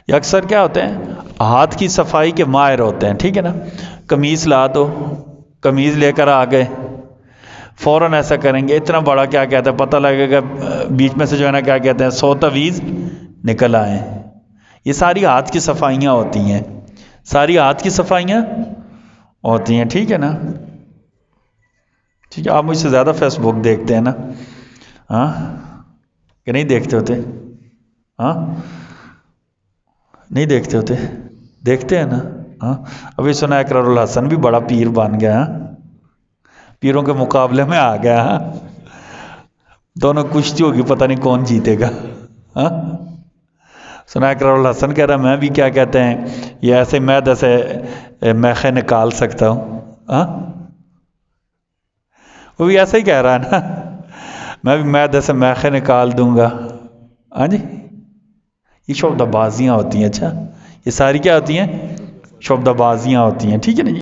یہ اکثر کیا ہوتے ہیں، ہاتھ کی صفائی کے ماہر ہوتے ہیں، ٹھیک ہے نا، قمیض لا دو، قمیض لے کر آ گئے، فوراً ایسا کریں گے، اتنا بڑا کیا کہتے ہیں، پتہ لگے گا بیچ میں سے جو ہے نا کیا کہتے ہیں 100 تعویذ نکل آئے۔ یہ ساری ہاتھ کی صفائیاں ہوتی ہیں، ساری ہاتھ کی صفائیاں ہوتی ہیں، ٹھیک ہے نا۔ ٹھیک ہے، آپ مجھ سے زیادہ فیس بک دیکھتے ہیں نا، ہاں کہ نہیں دیکھتے ہوتے؟ ہاں نہیں دیکھتے ہوتے؟ دیکھتے ہیں نا، ہاں۔ ابھی سنا اقرار الحسن بھی بڑا پیر بن گیا، ہاں، پیروں کے مقابلے میں آ گیا، ہاں، دونوں کشتی ہوگی، پتہ نہیں کون جیتے گا، ہاں۔ سنا اقرار الحسن کہہ رہا میں بھی کیا کہتے ہیں یہ ایسے معدے سے میخیں نکال سکتا ہوں، ہاں، وہ بھی ایسا ہی کہہ رہا ہے نا، میں بھی معدے سے میخیں نکال دوں گا، ہاں جی۔ یہ شعبدہ بازیاں ہوتی ہیں، اچھا، یہ ساری کیا ہوتی ہیں؟ شعبدہ بازیاں ہوتی ہیں، ٹھیک ہے نا جی۔